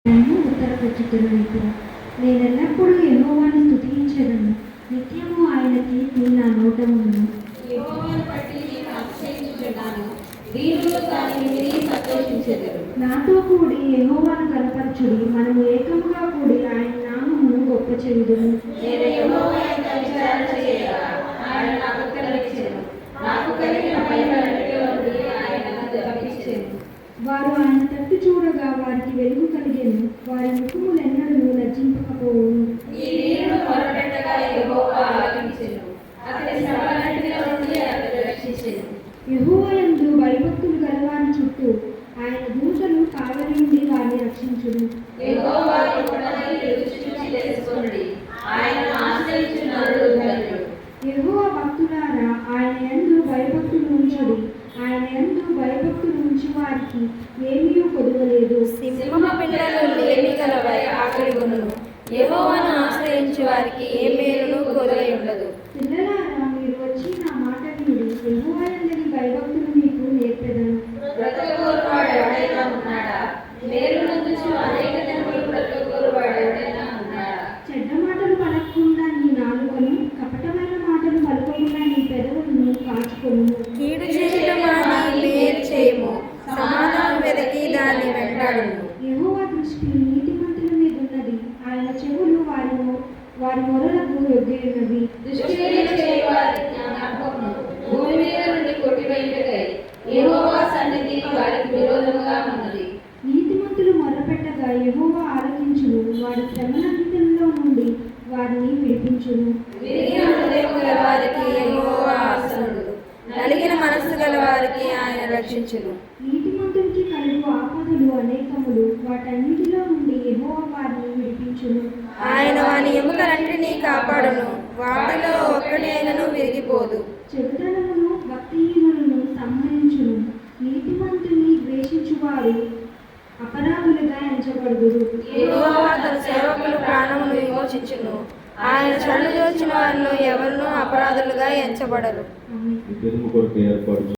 ఉత్తరపచ్చుతున్న నేనెల్లప్పుడూ యెహోవాను స్తుతించెదను, నిత్యము ఆయన కీర్తి నా నోట ఉండును. యెహోవాను బట్టి నేను అతిశయించుచున్నాను, దీనులు దానిని విని సంతోషించెదరు. నాతో కూడి యెహోవాను కనపరచుడి, మనము ఏకముగా కూడి ఆయన నామమును గొప్ప చేయుదుము. నేను యెహోవా యందు విచారణ చేయగా ఆయన నాకు ఉత్తరమిచ్చెను. నాకు కలిగిన భయములన్నిటిలో నుండి ఆయన నన్ను తప్పించెను. వారు ఆయన తట్టు చూడగా వారికి వెలుగు కలిగెను, వారి ముఖములెన్నడూ లజ్జింపకపోవును. ఈ దీనుడు మొరపెట్టగా యెహోవా ఆలకించెను, అతని శ్రమలన్నిటిలో నుండి అతడు రక్షించెను. యెహోవా యందు భయభక్తులు గలవారి చుట్టూ ఆయన దూతలు కావలి నుండి వారిని రక్షించును. యెహోవాను కొండపై రుచి చూచి తెలుసుకొనుడి, ఆయనను ఆశ్రయించు నరుడు ధన్యుడు. యెహోవా భక్తులారా, ఆయన యందు భయభక్తులు ఉంచుడి, ఆయన యందు భయభక్తులు ఉంచు వారికి ఏమీ కొదవలేదు. సింహ పిల్లలు లేమి గలవై ఆకలిగొనును, యెహోవాను ఆశ్రయించు వారికి ఏ మేలును కొదవై ఉండదు. పిల్లలారా, మీరు వచ్చి నా మాట వినుడి, యెహోవా యందలి భయభక్తులు మీకు నేర్పెదను. బ్రతకగోరువాడు ఎవడైనా ఉన్నాడా? మేలు నందుచు అనేక జన్మలు బ్రతకగోరువాడు ఎవడైనా ఉన్నాడా? చెడ్డ మాటలు పలకకుండా నీ నాలుకను, కపటమైన మాటలు పలకకుండా నీ పెదవులను కాచుకొను. కీడు చేయడం మాని మేలు చేయము, సమాధానం వెతికి దాన్ని వెంటాడుము. యెహోవా దృష్టి నీతిమంతుల మీద ఉన్నది, ఆయన చెవులు వారి మొరలకు యొగ్గియున్నవి. దుష్క్రియలు చేయువారి జ్ఞాపకము భూమి మీద నుండి కొట్టివేయుటకై యెహోవా సన్నిధి వారికి విరోధముగా ఉన్నది. నీతిమంతులు మొరపెట్టగా యెహోవా ఆలకించును, వారి శ్రమలన్నిటిలో నుండి వారిని విడిపించును. విరిగిన హృదయము గల వారికి యెహోవా ఆసనుడు, నలిగిన మనస్సు గల వారికి ఆయన రక్షించును. నీతిమంతునికి కలుగు ఆపదలు అనేకములు, వాటన్నిటిలో నుండి యెహోవా వారిని విడిపించును. ఆయన వాని ఎముకలన్నిటినీ కాపాడును, వాటిలో ఒక్కటైనను విరిగిపోదు. చెడుతనమును భక్తిహీనులను సంహరించును, నీతిమంతుని ద్వేషించువారు అపరాధులుగా ఎంచబడుదురు. యెహోవా తన సేవకుల ప్రాణమును విమోచించును, ఆయన చల్లు చూచిన వారిలో ఎవరునూ అపరాధులుగా ఎంచబడరు. ఆమేన్. ఈ దినము కొరకు ఏర్పాటు